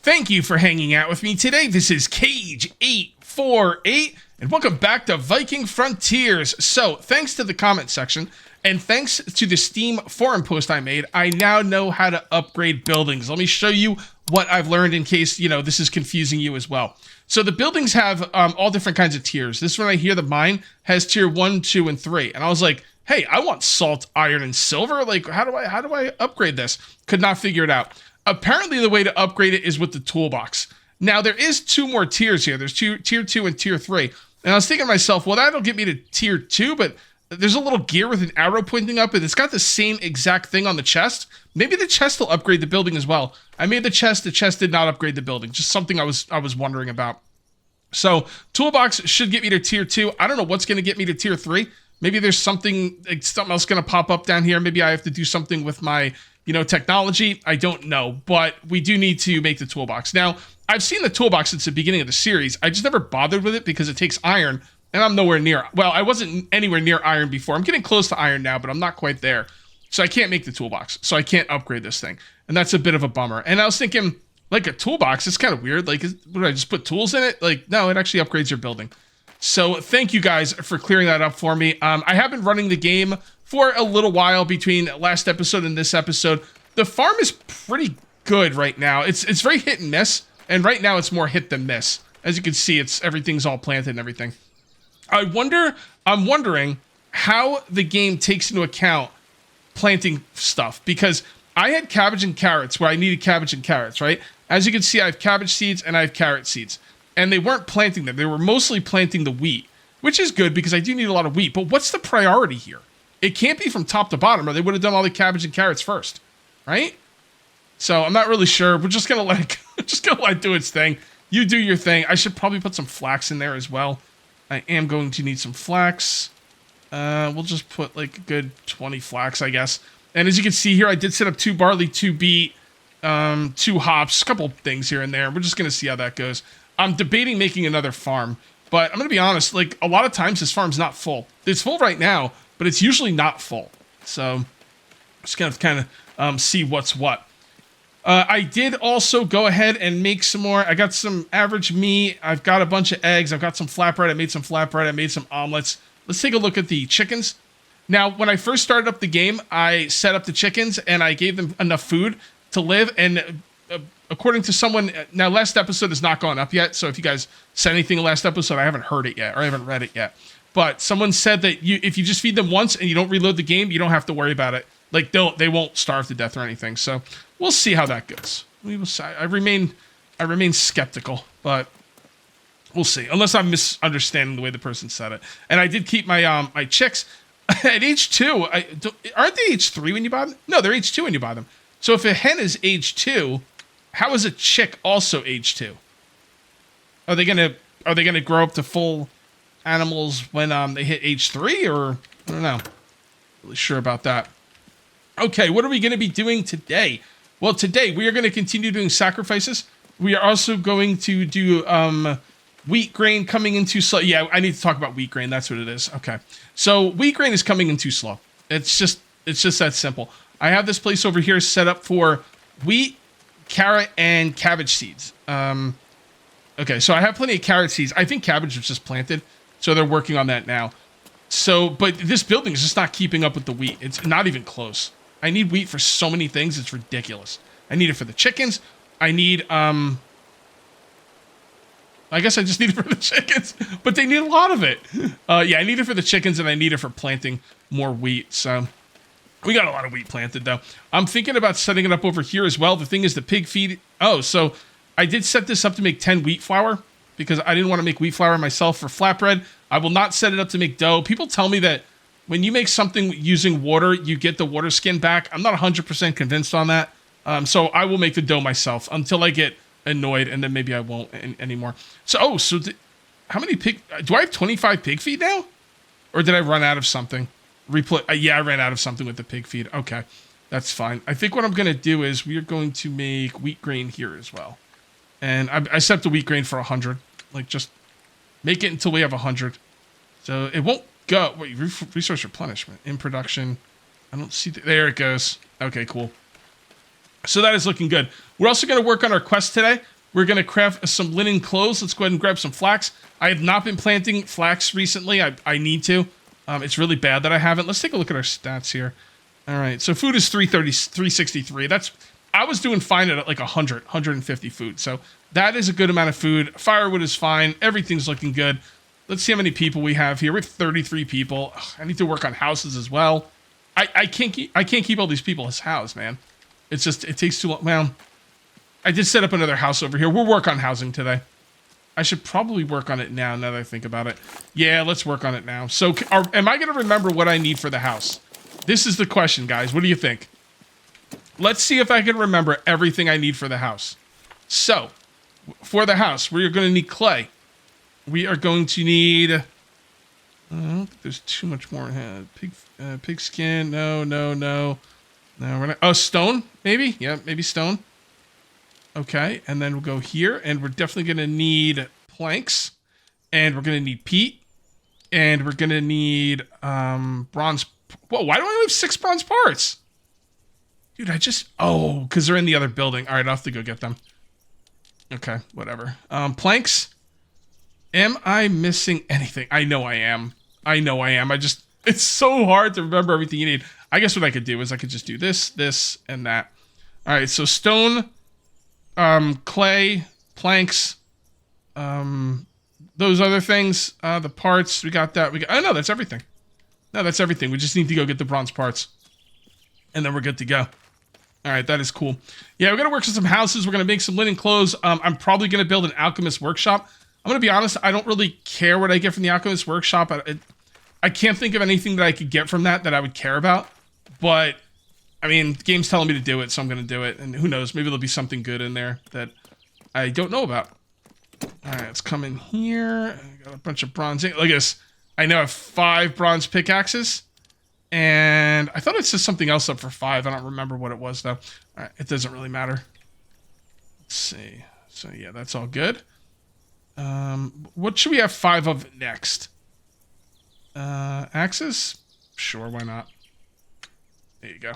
Thank you for hanging out with me today. This is Cage848, and welcome back to Viking Frontiers. So, thanks to the comment section, and thanks to the Steam forum post I made, I now know how to upgrade buildings. Let me show you what I've learned in case, this is confusing you as well. So the buildings have all different kinds of tiers. This one right here, the mine, has tier 1, 2, and 3. And I was like, hey, I want salt, iron, and silver. Like, how do I upgrade this? Could not figure it out. Apparently, the way to upgrade it is with the toolbox. Now, there is 2 more tiers here. There's tier 2 and tier 3. And I was thinking to myself, well, that'll get me to tier 2, but there's a little gear with an arrow pointing up, and it's got the same exact thing on the chest. Maybe the chest will upgrade the building as well. I made the chest did not upgrade the building. Just something I was wondering about. So, toolbox should get me to tier 2. I don't know what's going to get me to tier 3. Maybe there's something else going to pop up down here. Maybe I have to do something with my technology. I don't know, but we do need to make the toolbox. Now, I've seen the toolbox since the beginning of the series. I just never bothered with it because it takes iron, and I'm nowhere near. Well, I wasn't anywhere near iron before. I'm getting close to iron now, but I'm not quite there. So I can't make the toolbox. So I can't upgrade this thing, and that's a bit of a bummer. And I was thinking, like a toolbox, it's kind of weird. Like, would I just put tools in it? Like, no, it actually upgrades your building. So thank you guys for clearing that up for me. I have been running the game for a little while between last episode and this episode. The farm is pretty good right now. It's very hit and miss, and right now it's more hit than miss. As you can see, everything's all planted and everything. I'm wondering how the game takes into account planting stuff, because I had cabbage and carrots where I needed cabbage and carrots, right? As you can see, I have cabbage seeds and I have carrot seeds. And they weren't planting them. They were mostly planting the wheat, which is good because I do need a lot of wheat. But what's the priority here? It can't be from top to bottom, or they would have done all the cabbage and carrots first, right? So I'm not really sure. We're just gonna let it do its thing. You do your thing. I should probably put some flax in there as well. I am going to need some flax. We'll just put like a good 20 flax, I guess. And as you can see here, I did set up 2 barley, 2 beet, 2 hops, a couple things here and there. We're just gonna see how that goes. I'm debating making another farm, but I'm going to be honest, like, a lot of times this farm's not full. It's full right now, but it's usually not full. So, just going to kind of see what's what. I did also go ahead and make some more. I got some average meat. I've got a bunch of eggs. I've got some flatbread. I made some flatbread. I made some omelets. Let's take a look at the chickens. Now, when I first started up the game, I set up the chickens, and I gave them enough food to live, and according to someone, now last episode has not gone up yet, so if you guys said anything in last episode, I haven't heard it yet, or I haven't read it yet. But someone said that if you just feed them once and you don't reload the game, you don't have to worry about it. Like, they won't starve to death or anything. So we'll see how that goes. We will see. I remain skeptical, but we'll see. Unless I'm misunderstanding the way the person said it. And I did keep my my chicks at age 2. Aren't they age 3 when you buy them? No, they're age 2 when you buy them. So if a hen is age 2, how is a chick also age 2? Are they gonna grow up to full animals when they hit age 3, or I don't know. Really sure about that. Okay, what are we gonna be doing today? Well, today we are gonna continue doing sacrifices. We are also going to do wheat grain coming in too slow. Yeah, I need to talk about wheat grain. That's what it is. Okay, so wheat grain is coming in too slow. It's just that simple. I have this place over here set up for wheat, carrot, and cabbage seeds. Okay, so I have plenty of carrot seeds. I think cabbage was just planted, so they're working on that now. So, but this building is just not keeping up with the wheat. It's not even close. I need wheat for so many things, it's ridiculous. I need it for the chickens. I need, I guess I just need it for the chickens, but they need a lot of it. Yeah, I need it for the chickens, and I need it for planting more wheat, so... We got a lot of wheat planted, though. I'm thinking about setting it up over here as well. The thing is the pig feed... Oh, so I did set this up to make 10 wheat flour because I didn't want to make wheat flour myself for flatbread. I will not set it up to make dough. People tell me that when you make something using water, you get the water skin back. I'm not 100% convinced on that. So I will make the dough myself until I get annoyed, and then maybe I won't anymore. So, how many pig... Do I have 25 pig feed now? Or did I run out of something? Yeah, I ran out of something with the pig feed. Okay, that's fine. I think what I'm going to do is we are going to make wheat grain here as well. And I set up the wheat grain for 100. Like, just make it until we have 100. So it won't go. Wait, resource replenishment in production. I don't see. There it goes. Okay, cool. So that is looking good. We're also going to work on our quest today. We're going to craft some linen clothes. Let's go ahead and grab some flax. I have not been planting flax recently. I need to. It's really bad that I haven't. Let's take a look at our stats here. All right, so food is 363. I was doing fine at like 150 food. So that is a good amount of food. Firewood is fine. Everything's looking good. Let's see how many people we have here. We have 33 people. Ugh, I need to work on houses as well. I can't keep all these people as housed, man. It's just, it takes too long. Well, I did set up another house over here. We'll work on housing today. I should probably work on it now that I think about it. Yeah, let's work on it now. So am I going to remember what I need for the house? This is the question, guys. What do you think? Let's see if I can remember everything I need for the house. So, for the house, we're going to need clay. We are going to need... I don't think there's too much more. Pig skin. No. No, we're not... Oh, stone, maybe? Yeah, maybe stone. Okay, and then we'll go here, and we're definitely going to need planks. And we're going to need peat. And we're going to need bronze... Whoa, why do I only have 6 bronze parts? Dude, oh, because they're in the other building. All right, I'll have to go get them. Okay, whatever. Planks. Am I missing anything? I know I am. It's so hard to remember everything you need. I guess what I could do is I could just do this, and that. All right, so stone, clay, planks, those other things, the parts, we got that. Oh, no, that's everything. No, that's everything. We just need to go get the bronze parts. And then we're good to go. All right, that is cool. Yeah, we're going to work on some houses. We're going to make some linen clothes. I'm probably going to build an alchemist workshop. I'm going to be honest, I don't really care what I get from the alchemist workshop. I can't think of anything that I could get from that I would care about. But, I mean, the game's telling me to do it, so I'm going to do it. And who knows, maybe there'll be something good in there that I don't know about. All right, let's come in here. I got a bunch of bronze. Look at this. I now have 5 bronze pickaxes. And I thought it said something else up for 5. I don't remember what it was, though. All right, it doesn't really matter. Let's see. So, yeah, that's all good. What should we have 5 of next? Axes? Sure, why not? There you go.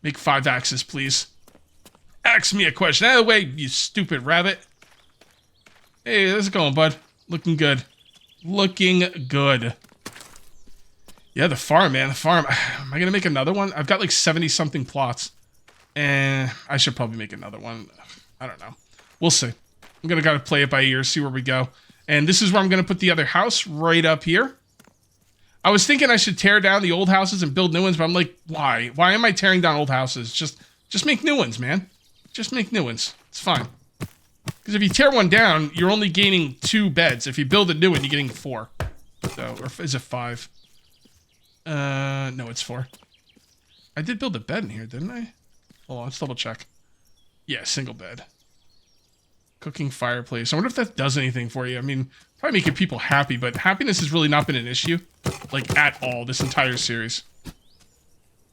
Make 5 axes, please. Ask me a question. Out of the way, you stupid rabbit. Hey, how's it going, bud? Looking good. Looking good. Yeah, the farm, man. The farm. Am I going to make another one? I've got like 70-something plots. And I should probably make another one. I don't know. We'll see. I'm going to gotta play it by ear, see where we go. And this is where I'm going to put the other house, right up here. I was thinking I should tear down the old houses and build new ones, but I'm like, why? Why am I tearing down old houses? Just make new ones, man. Just make new ones. It's fine. Because if you tear one down, you're only gaining 2 beds. If you build a new one, you're getting 4. So, or is it 5? No, it's 4. I did build a bed in here, didn't I? Hold on, let's double check. Yeah, single bed. Cooking fireplace. I wonder if that does anything for you. I mean, probably making people happy, but happiness has really not been an issue. Like, at all, this entire series.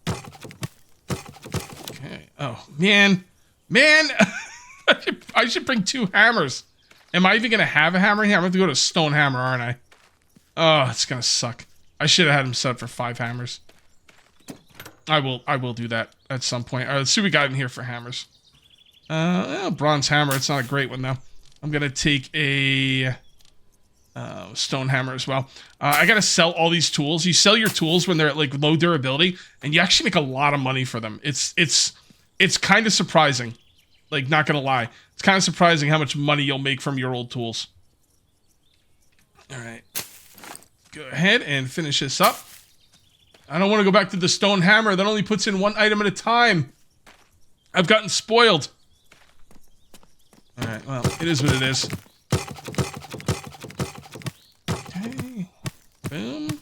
Okay. Oh, man. Man! I should bring 2 hammers. Am I even going to have a hammer here? I'm going to have to go to a stone hammer, aren't I? Oh, it's going to suck. I should have had him set up for 5 hammers. I will do that at some point. All right, let's see what we got in here for hammers. Bronze hammer. It's not a great one, though. I'm going to take a stone hammer as well. I got to sell all these tools. You sell your tools when they're at, like, low durability, and you actually make a lot of money for them. It's kind of surprising. Like, not going to lie. It's kind of surprising how much money you'll make from your old tools. All right. Go ahead and finish this up. I don't want to go back to the stone hammer. That only puts in 1 item at a time. I've gotten spoiled. Alright, well, it is what it is. Okay. Boom.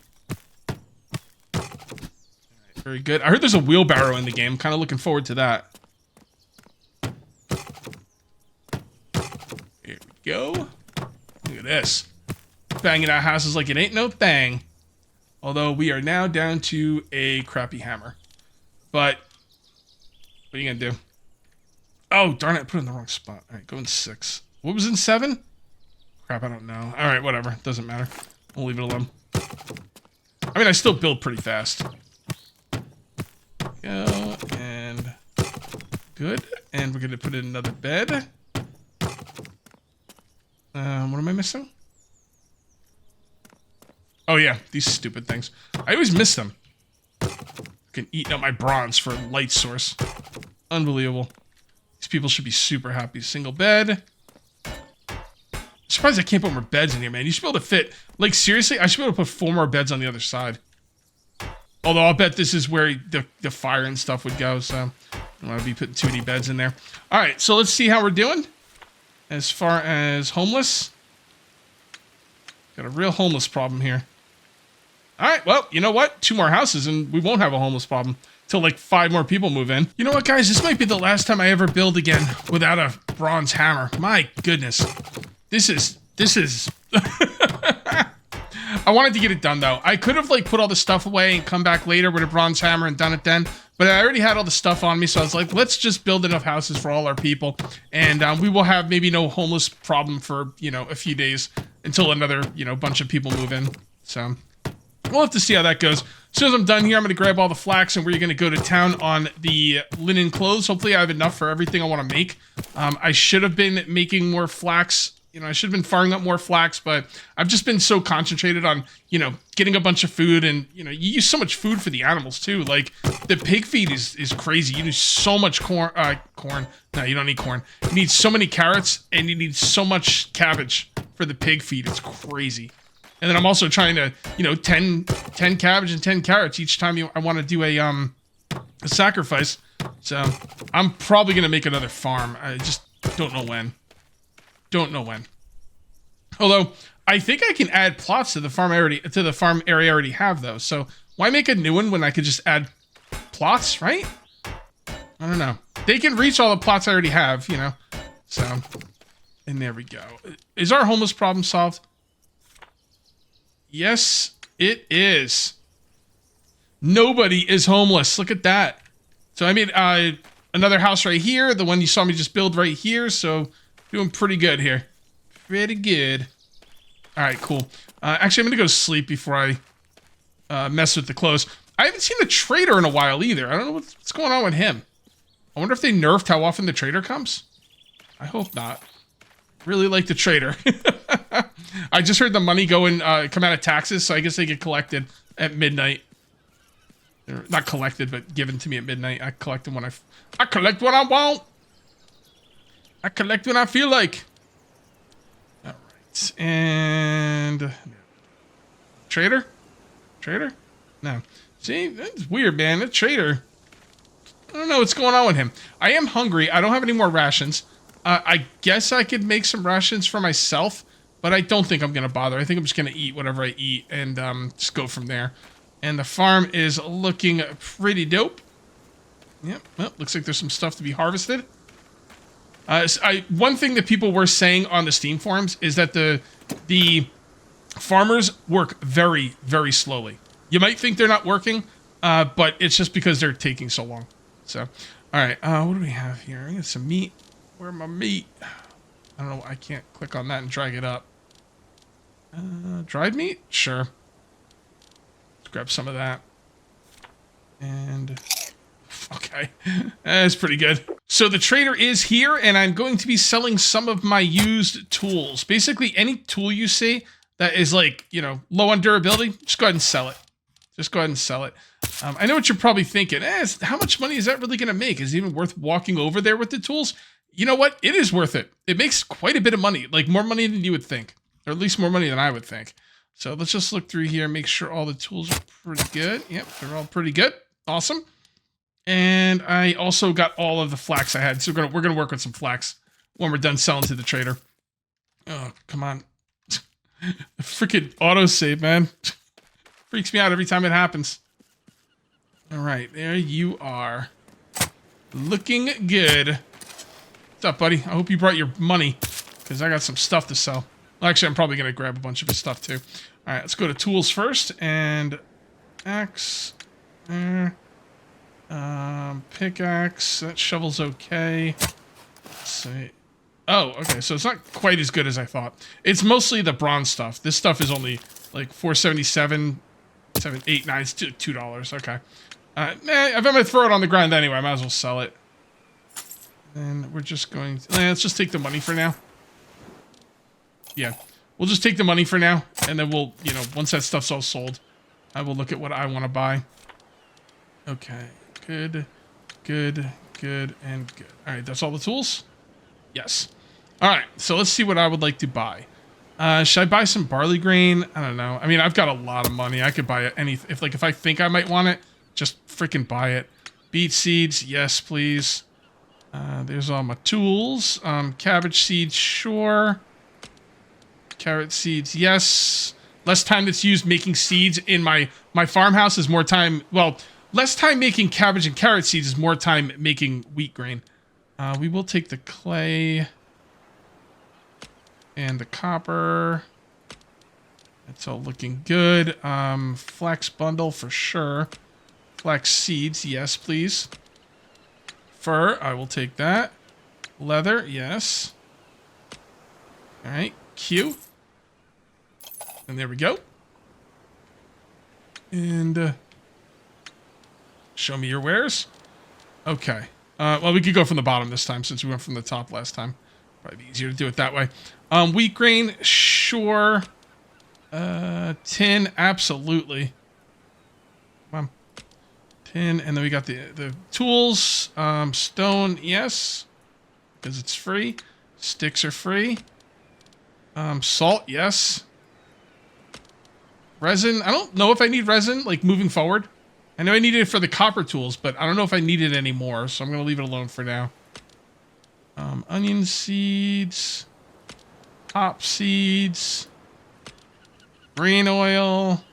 Alright, very good. I heard there's a wheelbarrow in the game. Kind of looking forward to that. Here we go. Look at this. Banging out houses like it ain't no thing. Although we are now down to a crappy hammer. But what are you going to do? Oh, darn it. I put it in the wrong spot. All right, go in 6. What was in 7? Crap, I don't know. All right, whatever. Doesn't matter. We'll leave it alone. I mean, I still build pretty fast. Go, and good. And we're going to put in another bed. What am I missing? Oh yeah, these stupid things. I always miss them. Fucking eating up my bronze for a light source. Unbelievable. These people should be super happy. Single bed. I'm surprised I can't put more beds in here, man. You should be able to fit... Like, seriously, I should be able to put 4 more beds on the other side. Although I'll bet this is where the fire and stuff would go, so... I don't want to be putting too many beds in there. Alright, so let's see how we're doing. As far as homeless. Got a real homeless problem here. Alright, well, you know what? 2 more houses and we won't have a homeless problem. Till like 5 more people move in. You know what, guys? This might be the last time I ever build again without a bronze hammer. My goodness. This is... I wanted to get it done, though. I could have, like, put all the stuff away and come back later with a bronze hammer and done it then. But I already had all the stuff on me, so I was like, let's just build enough houses for all our people. And we will have maybe no homeless problem for, you know, a few days until another, you know, bunch of people move in. So... we'll have to see how that goes. As soon as I'm done here, I'm going to grab all the flax and we're going to go to town on the linen clothes. Hopefully I have enough for everything I want to make. I should have been making more flax. You know, I should have been farming up more flax, but I've just been so concentrated on, you know, getting a bunch of food. And, you know, you use so much food for the animals too. Like, the pig feed is crazy. You need so much corn. No, you don't need corn. You need so many carrots and you need so much cabbage for the pig feed. It's crazy. And then I'm also trying to, you know, 10 cabbage and 10 carrots each time I want to do a sacrifice. So I'm probably going to make another farm. I just don't know when. Don't know when. Although I think I can add plots to the farm area I already have though. So why make a new one when I could just add plots, right? I don't know. They can reach all the plots I already have, you know. So, and there we go. Is our homeless problem solved? Yes, it is. Nobody is homeless. Look at that. So I made another house right here. The one you saw me just build right here. So doing pretty good here. Pretty good. All right, cool. Actually, I'm going to go to sleep before I mess with the clothes. I haven't seen the trader in a while either. I don't know what's going on with him. I wonder if they nerfed how often the trader comes. I hope not. Really like the trader. I just heard the money go and come out of taxes, so I guess they get collected at midnight. Or not collected, but given to me at midnight. I collect them when I collect what I want. I collect when I feel like. All right, and trader, no. See, that's weird, man. The trader. I don't know what's going on with him. I am hungry. I don't have any more rations. I guess I could make some rations for myself, but I don't think I'm going to bother. I think I'm just going to eat whatever I eat and just go from there. And the farm is looking pretty dope. Yep, well, looks like there's some stuff to be harvested. One thing that people were saying on the Steam forums is that the farmers work very, very slowly. You might think they're not working, but it's just because they're taking so long. So, all right, what do we have here? I got some meat. Where's my meat? I don't know. I can't click on that and drag it up. Dried meat? Sure. Let's grab some of that. And... okay. That's pretty good. So the trader is here, and I'm going to be selling some of my used tools. Basically, any tool you see that is like, you know, low on durability, just go ahead and sell it. Just go ahead and sell it. I know what you're probably thinking. How much money is that really going to make? Is it even worth walking over there with the tools? You know what? It is worth it. It makes quite a bit of money. Like, more money than you would think. Or at least more money than I would think. So let's just look through here and make sure all the tools are pretty good. Yep, they're all pretty good. Awesome. And I also got all of the flax I had. So we're gonna work with some flax when we're done selling to the trader. Oh, come on. The freaking autosave, man. Freaks me out every time it happens. All right, there you are. Looking good. What's up, buddy? I hope you brought your money, because I got some stuff to sell. Well, actually, I'm probably going to grab a bunch of his stuff, too. All right, let's go to tools first, and axe. Pickaxe. That shovel's okay. Let's see. Oh, okay, so it's not quite as good as I thought. It's mostly the bronze stuff. This stuff is only, like, $4.77, $7, $8, $9, it's $2. Okay. If I'm going to throw it on the ground anyway, I might as well sell it. And we're just going to... let's just take the money for now. yeah. We'll just take the money for now, and then we'll, you know, once that stuff's all sold, I will look at what I want to buy. Okay, good, good, good, and good. All right, that's all the tools? Yes. All right, so let's see what I would like to buy. Should I buy some barley grain? I don't know. I mean, I've got a lot of money. I could buy any, if I think I might want it, just freaking buy it. Beet seeds, yes, please. There's all my tools. Cabbage seeds, sure. Carrot seeds, yes. Less time that's used making seeds in my farmhouse is more time, well, less time making cabbage and carrot seeds is more time making wheat grain. We will take the clay and the copper. That's all looking good. Flax bundle for sure. Flax seeds, yes, please. Fur, I will take that. Leather, yes. All right, Q. And there we go. And show me your wares. Okay. Well, we could go from the bottom this time since we went from the top last time. Probably be easier to do it that way. Wheat grain, sure. Tin, absolutely. Come on. Tin, and then we got the tools. Stone, yes. Because it's free. Sticks are free. Salt, yes. Resin, I don't know if I need resin, like, moving forward. I know I needed it for the copper tools, but I don't know if I need it anymore, so I'm going to leave it alone for now. Onion seeds. Hop seeds. Green oil.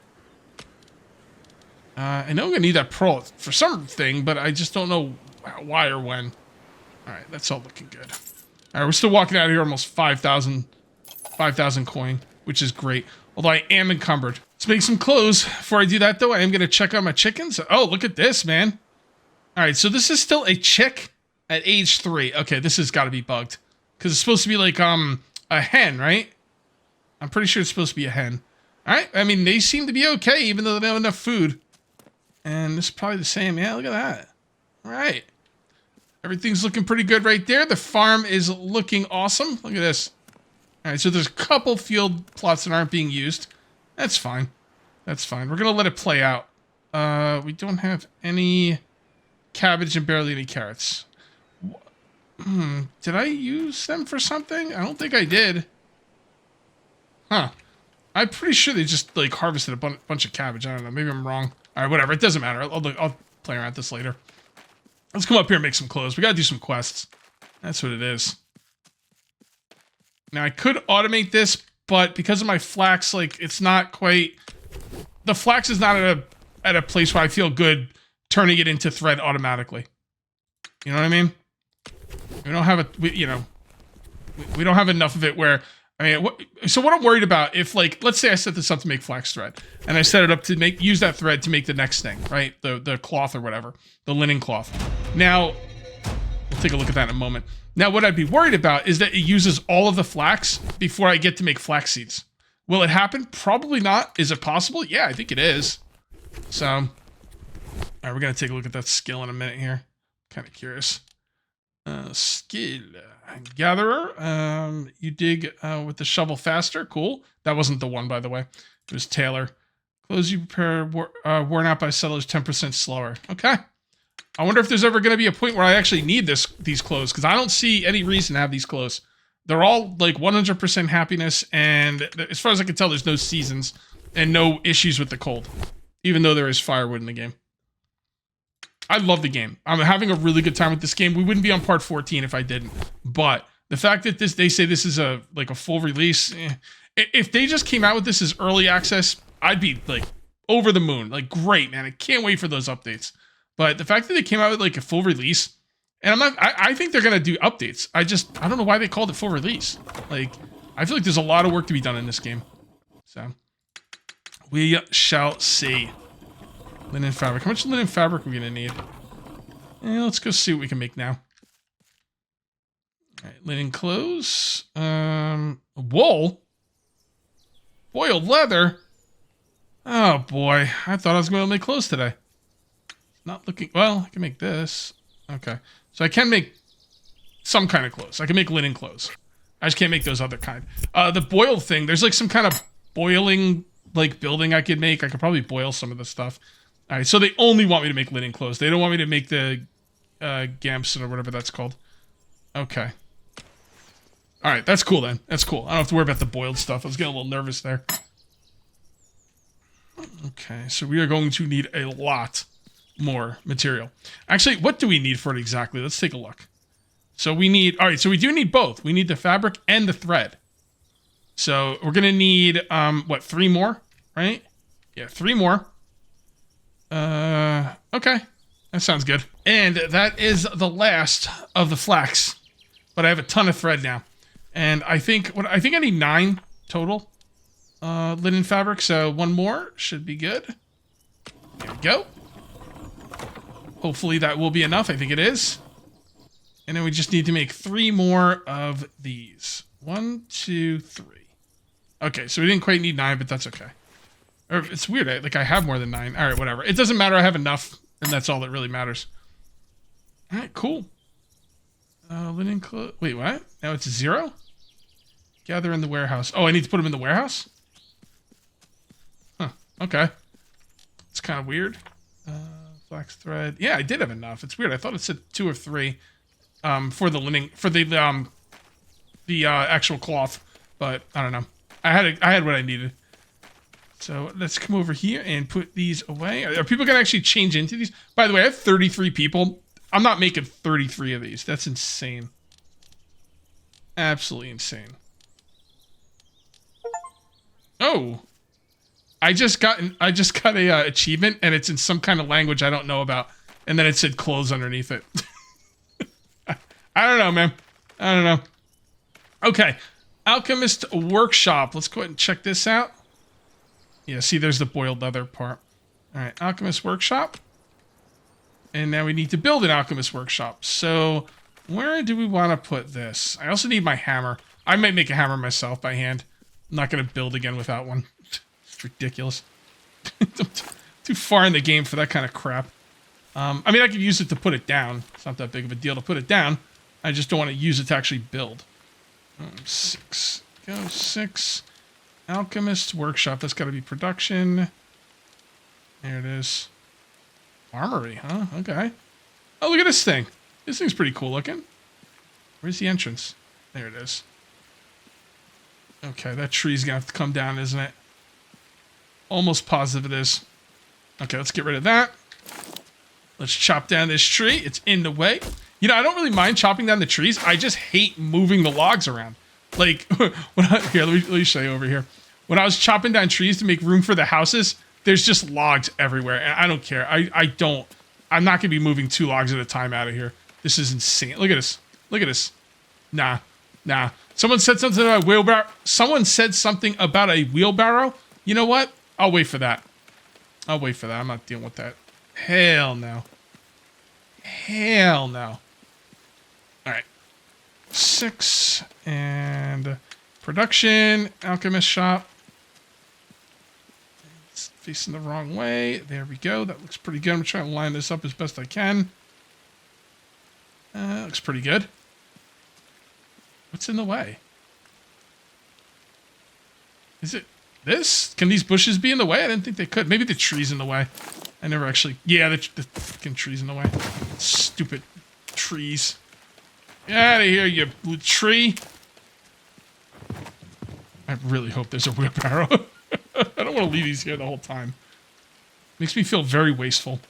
I know I'm going to need that pearl for something, but I just don't know why or when. Alright, that's all looking good. Alright, we're still walking out of here almost 5,000 coin, which is great. Although I am encumbered. Let's make some clothes. Before I do that, though, I am going to check on my chickens. Oh, look at this, man. All right, so this is still a chick at age 3. Okay, this has got to be bugged. Because it's supposed to be like a hen, right? I'm pretty sure it's supposed to be a hen. All right, I mean, they seem to be okay, even though they don't have enough food. And this is probably the same. Yeah, look at that. All right. Everything's looking pretty good right there. The farm is looking awesome. Look at this. All right, so there's a couple field plots that aren't being used. That's fine. That's fine. We're going to let it play out. We don't have any cabbage and barely any carrots. Did I use them for something? I don't think I did. Huh. I'm pretty sure they just, like, harvested a bunch of cabbage. I don't know. Maybe I'm wrong. All right, whatever. It doesn't matter. I'll play around with this later. Let's come up here and make some clothes. We got to do some quests. That's what it is. Now, I could automate this, but because of my flax, like, it's not quite... The flax is not at a place where I feel good turning it into thread automatically. You know what I mean? We don't have we don't have enough of it where... I mean, so what I'm worried about, if, like, let's say I set this up to make flax thread, and I set it up to use that thread to make the next thing, right? The cloth or whatever. The linen cloth. Now, we'll take a look at that in a moment. Now, what I'd be worried about is that it uses all of the flax before I get to make flax seeds. Will it happen? Probably not. Is it possible? Yeah, I think it is. So, all right, we're going to take a look at that skill in a minute here. Kind of curious. Skill. Gatherer. You dig with the shovel faster. Cool. That wasn't the one, by the way. It was Taylor. Clothes you prepare worn out by settlers 10% slower. Okay. I wonder if there's ever going to be a point where I actually need these clothes, because I don't see any reason to have these clothes. They're all like 100% happiness, and as far as I can tell, there's no seasons and no issues with the cold, even though there is firewood in the game. I love the game. I'm having a really good time with this game. We wouldn't be on part 14 if I didn't. But the fact that they say this is a full release, if they just came out with this as early access, I'd be like over the moon. Like, great, man. I can't wait for those updates. But the fact that they came out with like a full release, and I think they're gonna do updates. I don't know why they called it full release. Like, I feel like there's a lot of work to be done in this game. So we shall see. Linen fabric. How much linen fabric are we gonna need? Let's go see what we can make now. All right, linen clothes. Wool. Boiled leather. Oh boy, I thought I was going to make clothes today. Not looking... Well, I can make this. Okay. So I can make some kind of clothes. I can make linen clothes. I just can't make those other kind. The boiled thing, there's like some kind of boiling like building I could make. I could probably boil some of the stuff. All right, so they only want me to make linen clothes. They don't want me to make the gamson or whatever that's called. Okay. All right, that's cool then. That's cool. I don't have to worry about the boiled stuff. I was getting a little nervous there. Okay, so we are going to need a lot more material. Actually, what do we need for it exactly? Let's take a look. So we need, all right, so we do need both. We need the fabric and the thread. So we're going to need, what, 3 more, right? Yeah, 3 more. Okay, that sounds good. And that is the last of the flax. But I have a ton of thread now. And I think I need 9 total linen fabric. So 1 more should be good. There we go. Hopefully that will be enough. I think it is. And then we just need to make 3 more of these. 1, 2, 3. Okay, so we didn't quite need 9, but that's okay. Or it's weird. I have more than 9. All right, whatever. It doesn't matter. I have enough, and that's all that really matters. All right, cool. Linen clothes. Wait, what? Now it's 0? Gather in the warehouse. Oh, I need to put them in the warehouse? Huh. Okay. It's kind of weird. Flax thread. Yeah, I did have enough. It's weird. I thought it said 2 or 3 for the linen, for the actual cloth, but I don't know. I had what I needed. So let's come over here and put these away. Are people gonna actually change into these? By the way, I have 33 people. I'm not making 33 of these. That's insane. Absolutely insane. Oh, I just got a achievement, and it's in some kind of language I don't know about, and then it said clothes underneath it. I don't know, man. I don't know. Okay, alchemist workshop. Let's go ahead and check this out. Yeah, see, there's the boiled leather part. All right, alchemist workshop. And now we need to build an alchemist workshop. So where do we want to put this? I also need my hammer. I might make a hammer myself by hand. I'm not going to build again without one. It's ridiculous. Too far in the game for that kind of crap. I mean, I could use it to put it down. It's not that big of a deal to put it down. I just don't want to use it to actually build. 6. Go 6. Alchemist workshop. That's got to be production. There it is. Armory, huh? Okay. Oh, look at this thing. This thing's pretty cool looking. Where's the entrance? There it is. Okay, that tree's gonna have to come down, isn't it? Almost positive it is. Okay, let's get rid of that. Let's chop down this tree. It's in the way. You know, I don't really mind chopping down the trees. I just hate moving the logs around. Like, here, let me show you over here. When I was chopping down trees to make room for the houses, there's just logs everywhere, and I don't care. I'm not gonna be moving 2 logs at a time out of here. This is insane. Look at this. Look at this. Nah. Someone said something about a wheelbarrow. Someone said something about a wheelbarrow. You know what? I'll wait for that. I'm not dealing with that. Hell no. Hell no. All right. 6 and production, alchemist shop. It's facing the wrong way. There we go. That looks pretty good. I'm trying to line this up as best I can. Looks pretty good. What's in the way? Is it this? Can these bushes be in the way? I didn't think they could. Maybe the tree's in the way. I never actually... Yeah, the fucking tree's in the way. Stupid trees. Get out of here, you tree. I really hope there's a wheelbarrow. I don't want to leave these here the whole time. Makes me feel very wasteful.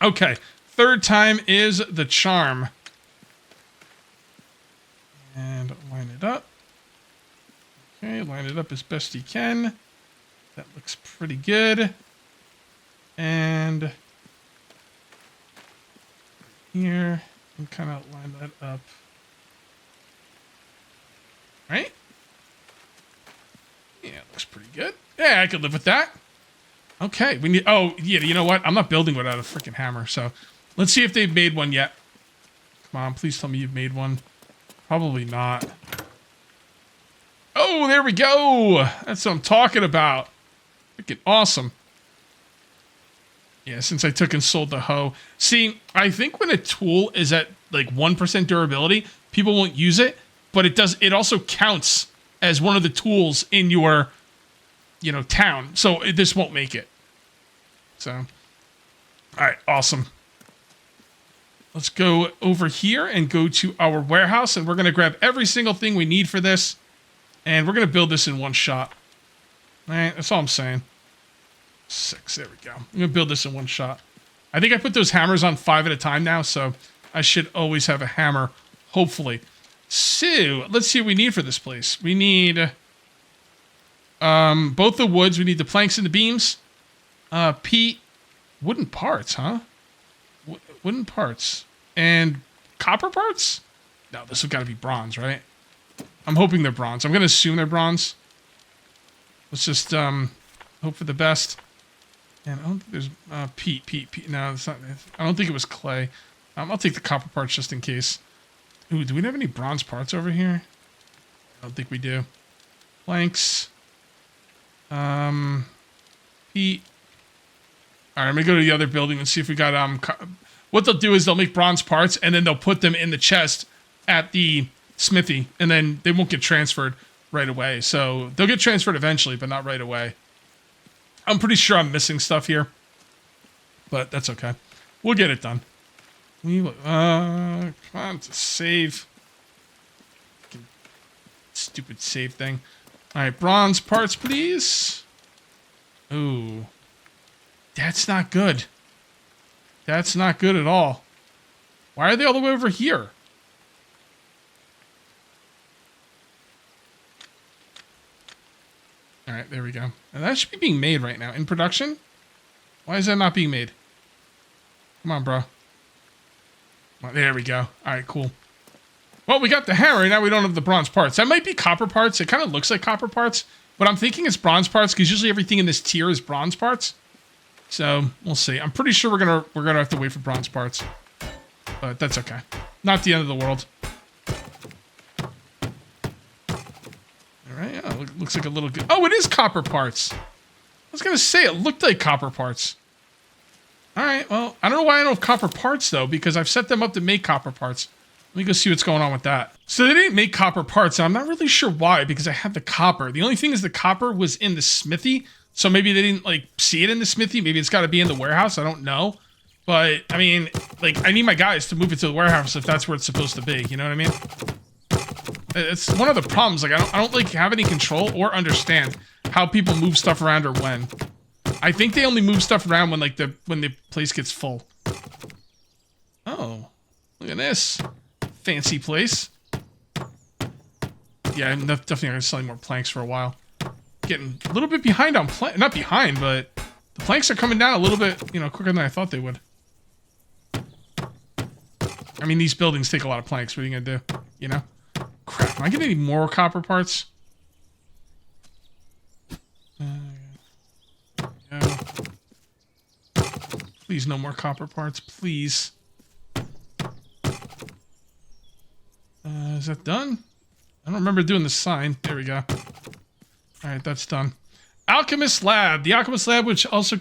Okay, 3rd time is the charm. And line it up. Okay, line it up as best you can. That looks pretty good. And here, and kind of line that up. Right? Yeah, it looks pretty good. Yeah, I could live with that. Okay, we need... Oh, yeah, you know what? I'm not building without a freaking hammer, so... Let's see if they've made one yet. Come on, please tell me you've made one. Probably not. Oh, there we go! That's what I'm talking about. Freaking awesome. Yeah, since I took and sold the hoe. See, I think when a tool is at, like, 1% durability, people won't use it. but it also counts as one of the tools in your, town. So this won't make it. So, all right, awesome. Let's go over here and go to our warehouse, and we're going to grab every single thing we need for this, and we're going to build this in one shot. All right, that's all I'm saying. 6, there we go. I'm going to build this in one shot. I think I put those hammers on 5 at a time now, so I should always have a hammer, hopefully. So, let's see what we need for this place. We need both the woods. We need the planks and the beams. Peat. Wooden parts, huh? Wooden parts. And copper parts? No, this has got to be bronze, right? I'm hoping they're bronze. I'm going to assume they're bronze. Let's just hope for the best. And I don't think there's peat. No, it's not. I don't think it was clay. I'll take the copper parts just in case. Ooh, do we have any bronze parts over here? I don't think we do. Planks. Peat. All right, I'm gonna go to the other building and see if we got what they'll do is they'll make bronze parts and then they'll put them in the chest at the smithy, and then they won't get transferred right away. So they'll get transferred eventually, but not right away. I'm pretty sure I'm missing stuff here, but that's okay. We'll get it done. Come on, to save. Stupid save thing. All right, bronze parts, please. Ooh, that's not good. That's not good at all. Why are they all the way over here? All right, there we go. And that should be being made right now in production. Why is that not being made? Come on, bro. Well, there we go. All right, cool. Well, we got the hammer. Now we don't have the bronze parts. That might be copper parts. It kind of looks like copper parts, but I'm thinking it's bronze parts because usually everything in this tier is bronze parts. So we'll see. I'm pretty sure we're gonna have to wait for bronze parts, but that's okay. Not the end of the world. All right. Yeah, looks like a little good. Oh, it is copper parts. I was gonna say it looked like copper parts. All right. Well, I don't know why I don't have copper parts though, because I've set them up to make copper parts. Let me go see what's going on with that. So they didn't make copper parts, and I'm not really sure why, because I have the copper. The only thing is the copper was in the smithy, so maybe they didn't see it in the smithy. Maybe it's got to be in the warehouse. I don't know. But I mean, I need my guys to move it to the warehouse if that's where it's supposed to be. You know what I mean? It's one of the problems. I don't have any control or understand how people move stuff around or when. I think they only move stuff around when when the place gets full. Oh, look at this fancy place. Yeah, I'm definitely not gonna sell any more planks for a while. Getting a little bit behind on not behind, but the planks are coming down a little bit, quicker than I thought they would. I mean, these buildings take a lot of planks. What are you gonna do? Crap. Am I getting any more copper parts? Yeah. Please, no more copper parts, please. Is that done? I don't remember doing the sign. There we go. All right, that's done. Alchemist Lab. The Alchemist Lab, which also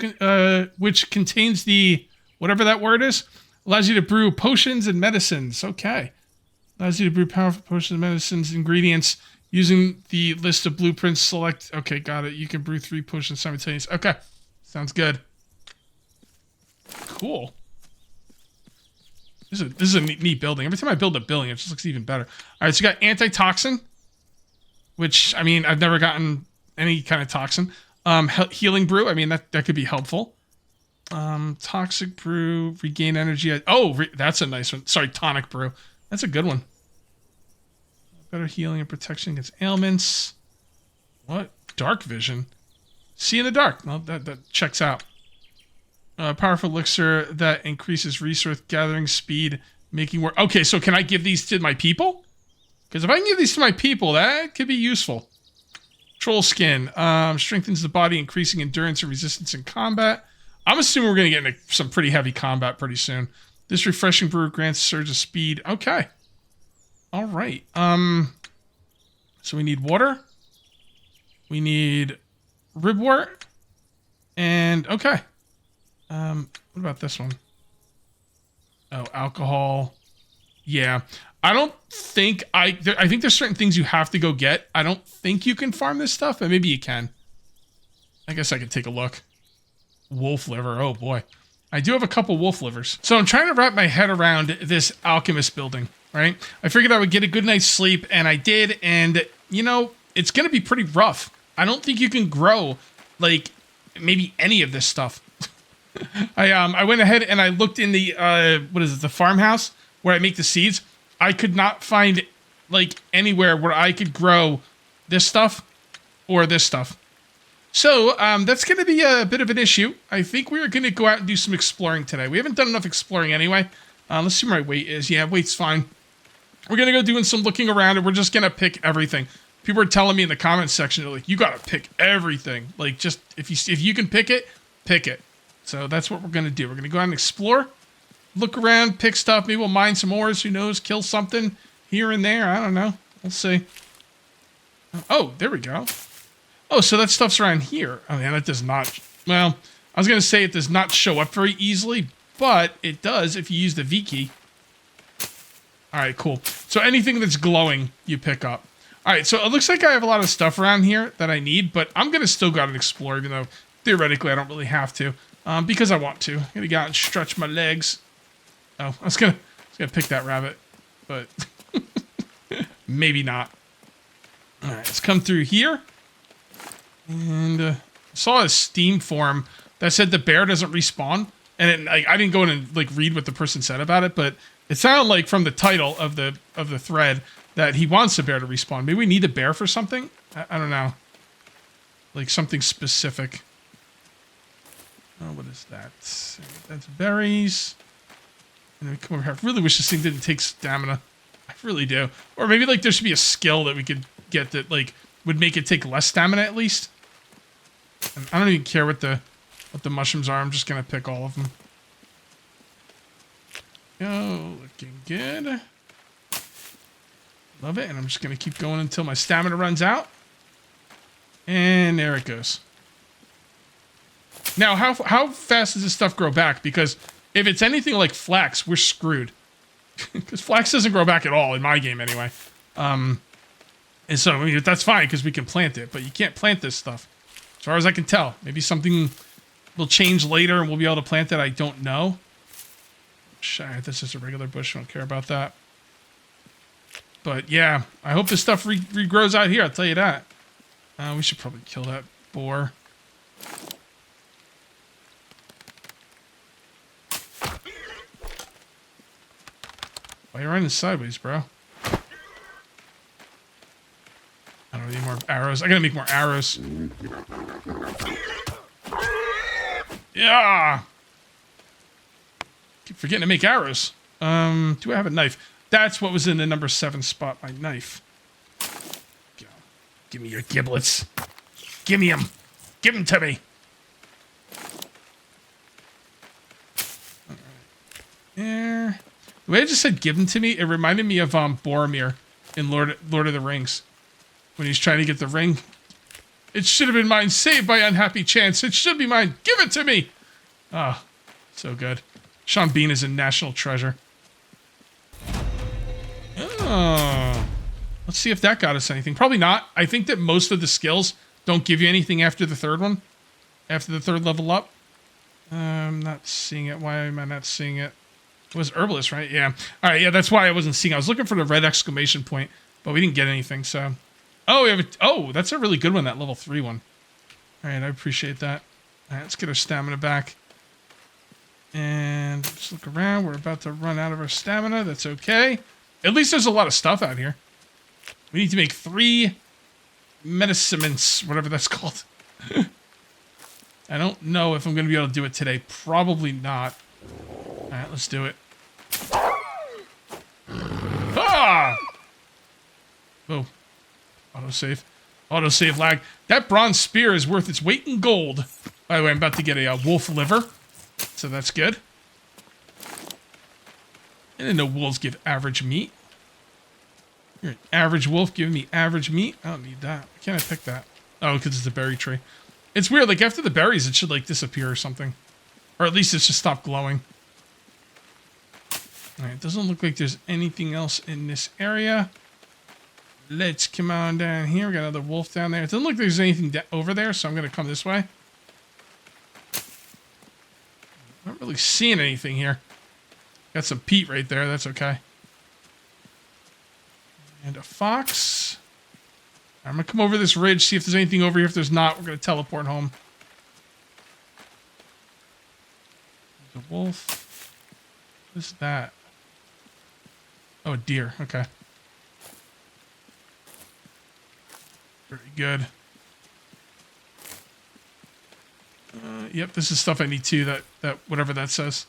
which contains the whatever that word is, allows you to brew potions and medicines. Okay. Allows you to brew powerful potions and medicines ingredients using the list of blueprints. Select. Okay, got it. You can brew 3 potions simultaneously. Okay. Sounds good. Cool. This is a neat building. Every time I build a building, it just looks even better. All right, so you got antitoxin, which, I mean, I've never gotten any kind of toxin. Healing brew, I mean, that could be helpful. Toxic brew, regain energy. That's a nice one. Sorry, tonic brew. That's a good one. Better healing and protection against ailments. What? Dark vision. See in the dark. Well, that checks out. Powerful elixir that increases resource gathering speed, making work. Okay, so can I give these to my people? Because if I can give these to my people, that could be useful. Troll skin strengthens the body, increasing endurance and resistance in combat. I'm assuming we're going to get into some pretty heavy combat pretty soon. This refreshing brew grants a surge of speed. Okay. All right. So we need water. We need ribwort. And okay. What about this one? Oh, alcohol. Yeah. I don't think I think there's certain things you have to go get. I don't think you can farm this stuff, but maybe you can. I guess I could take a look. Wolf liver. Oh boy. I do have a couple wolf livers. So I'm trying to wrap my head around this alchemist building, right? I figured I would get a good night's sleep, and I did, and, you know, it's going to be pretty rough. I don't think you can grow, like, maybe any of this stuff. I went ahead and I looked in the, the farmhouse where I make the seeds. I could not find, like, anywhere where I could grow this stuff or this stuff. So, that's going to be a bit of an issue. I think we're going to go out and do some exploring today. We haven't done enough exploring anyway. Let's see where my weight is. Yeah, weight's fine. We're going to go doing some looking around, and we're just going to pick everything. People are telling me in the comments section, they're like, you got to pick everything. Like, just, if you can pick it, pick it. So that's what we're going to do. We're going to go out and explore, look around, pick stuff. Maybe we'll mine some ores. Who knows? Kill something here and there. I don't know. We'll see. Oh, there we go. Oh, so that stuff's around here. Oh, yeah, that does not... Well, I was going to say it does not show up very easily, but it does if you use the V key. All right, cool. So anything that's glowing, you pick up. All right, so it looks like I have a lot of stuff around here that I need, but I'm going to still go out and explore, even though theoretically I don't really have to, because I want to. I'm going to go out and stretch my legs. Oh, I was gonna pick that rabbit, but maybe not. All right, let's come through here. And I saw a Steam forum that said the bear doesn't respawn, and I didn't go in and like read what the person said about it, but it sounded like from the title of the thread that he wants the bear to respawn. Maybe we need a bear for something. I don't know, like something specific. Oh, what is that? That's berries. And then we come over here. I really wish this thing didn't take stamina. I really do. Or maybe like there should be a skill that we could get that like would make it take less stamina at least. And I don't even care what the mushrooms are. I'm just gonna pick all of them. Oh, looking good. Love it. And I'm just gonna keep going until my stamina runs out. And there it goes. Now, how fast does this stuff grow back? Because if it's anything like flax, we're screwed. Because flax doesn't grow back at all in my game anyway. And so I mean, that's fine because we can plant it, but you can't plant this stuff. As far as I can tell. Maybe something will change later and we'll be able to plant it. I don't know. Shit, this is a regular bush. I don't care about that. But yeah, I hope this stuff regrows out here. I'll tell you that. We should probably kill that boar. Why are you running sideways, bro? I don't need more arrows. I gotta make more arrows. Yeah! Keep forgetting to make arrows. Do I have a knife? That's what was in the number 7 spot, my knife. Go. Give me your giblets. Give me them. Give them to me. All right. There. The way I just said give them to me, it reminded me of Boromir in Lord of the Rings. When he's trying to get the ring. It should have been mine, saved by unhappy chance. It should be mine. Give it to me. Ah, so good. Sean Bean is a national treasure. Oh. Let's see if that got us anything. Probably not. I think that most of the skills don't give you anything after the third one. After the third level up. I'm not seeing it. Why am I not seeing it? It was herbalist, right? Yeah. All right, yeah, that's why I wasn't seeing it. I was looking for the red exclamation point, but we didn't get anything, so... Oh, we have oh, that's a really good one, that level 3 one. All right, I appreciate that. All right, let's get our stamina back. And just look around. We're about to run out of our stamina. That's okay. At least there's a lot of stuff out here. We need to make 3 medicaments, whatever that's called. I don't know if I'm going to be able to do it today. Probably not. All right, let's do it. Ah! Oh. Autosave. Autosave lag. That bronze spear is worth its weight in gold. By the way, I'm about to get a wolf liver. So that's good. I didn't know wolves give average meat. You're an average wolf giving me average meat? I don't need that. Why can't I pick that? Oh, because it's a berry tree. It's weird. Like, after the berries, it should, like, disappear or something. Or at least it's just stopped glowing. All right, doesn't look like there's anything else in this area. Let's come on down here. We got another wolf down there. It doesn't look like there's anything over there, so I'm going to come this way. Not really seeing anything here. Got some peat right there. That's okay. And a fox. I'm going to come over this ridge, see if there's anything over here. If there's not, we're going to teleport home. There's a wolf. What is that? Oh, a deer. Okay. Very good. Yep, this is stuff I need too, that whatever that says.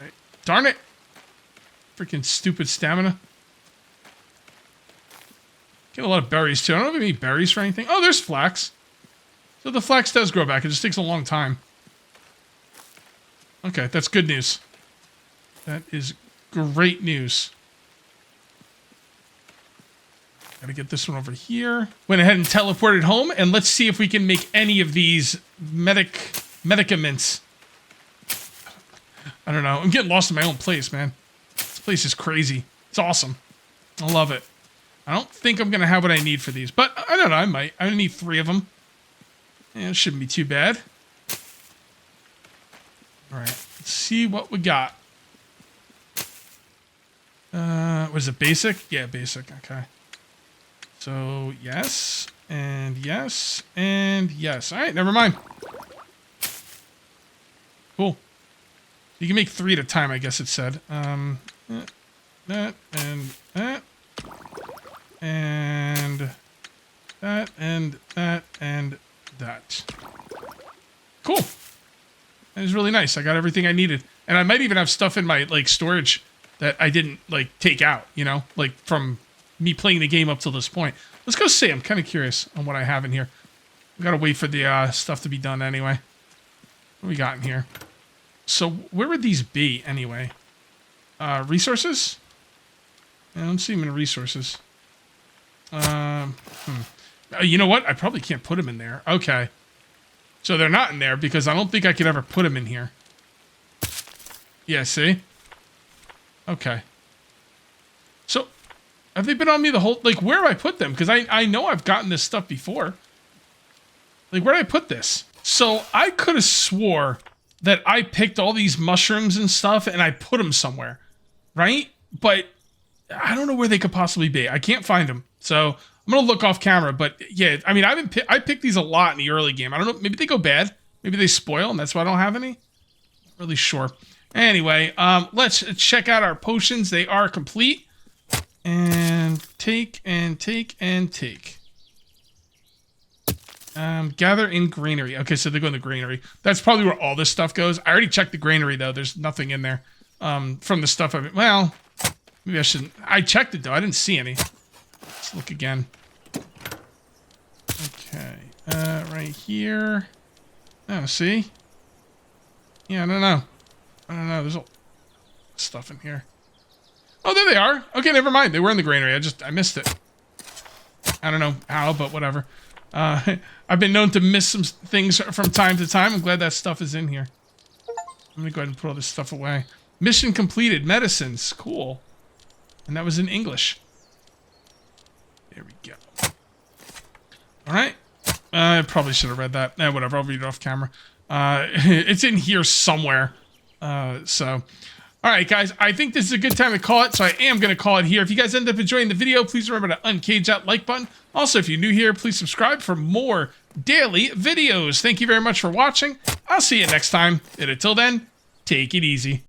Right. Darn it! Freaking stupid stamina. Get a lot of berries too. I don't have any berries for anything. Oh, there's flax. So the flax does grow back. It just takes a long time. Okay, that's good news. That is great news. Gotta get this one over here. Went ahead and teleported home, and let's see if we can make any of these medicaments. I don't know. I'm getting lost in my own place, man. This place is crazy. It's awesome. I love it. I don't think I'm gonna have what I need for these, but I don't know. I might. I need 3 of them. Yeah, it shouldn't be too bad. All right. Let's see what we got. Was it basic? Yeah, basic. Okay. So, yes, and yes, and yes. All right, never mind. Cool. You can make 3 at a time, I guess it said. That, and that. And that, and that, and that. Cool. That was really nice. I got everything I needed. And I might even have stuff in my, like, storage that I didn't, like, take out, you know? Like, from me playing the game up till this point. Let's go see. I'm kind of curious on what I have in here. We gotta wait for the stuff to be done anyway. What we got in here? So where would these be anyway? Resources? I don't see them in resources. You know what? I probably can't put them in there. Okay. So they're not in there because I don't think I could ever put them in here. Yeah, see? Okay. So have they been on me the whole... Like, where do I put them? Because I know I've gotten this stuff before. Like, where did I put this? So, I could have swore that I picked all these mushrooms and stuff and I put them somewhere. Right? But I don't know where they could possibly be. I can't find them. So, I'm going to look off camera. But, yeah, I mean, I picked these a lot in the early game. I don't know. Maybe they go bad. Maybe they spoil and that's why I don't have any. Not really sure. Anyway, let's check out our potions. They are complete. And take, and take, and take. Gather in granary. Okay, so they go in the granary. That's probably where all this stuff goes. I already checked the granary, though. There's nothing in there. From the stuff I've... Well, maybe I shouldn't... I checked it, though. I didn't see any. Let's look again. Okay. Right here. Oh, see? Yeah, I don't know. There's all stuff in here. Oh, there they are. Okay, never mind. They were in the granary. I missed it. I don't know how, but whatever. I've been known to miss some things from time to time. I'm glad that stuff is in here. I'm going to go ahead and put all this stuff away. Mission completed. Medicines. Cool. And that was in English. There we go. All right. I probably should have read that. Whatever. I'll read it off camera. It's in here somewhere. So... All right, guys, I think this is a good time to call it, so I am going to call it here. If you guys end up enjoying the video, please remember to uncage that like button. Also, if you're new here, please subscribe for more daily videos. Thank you very much for watching. I'll see you next time. And until then, take it easy.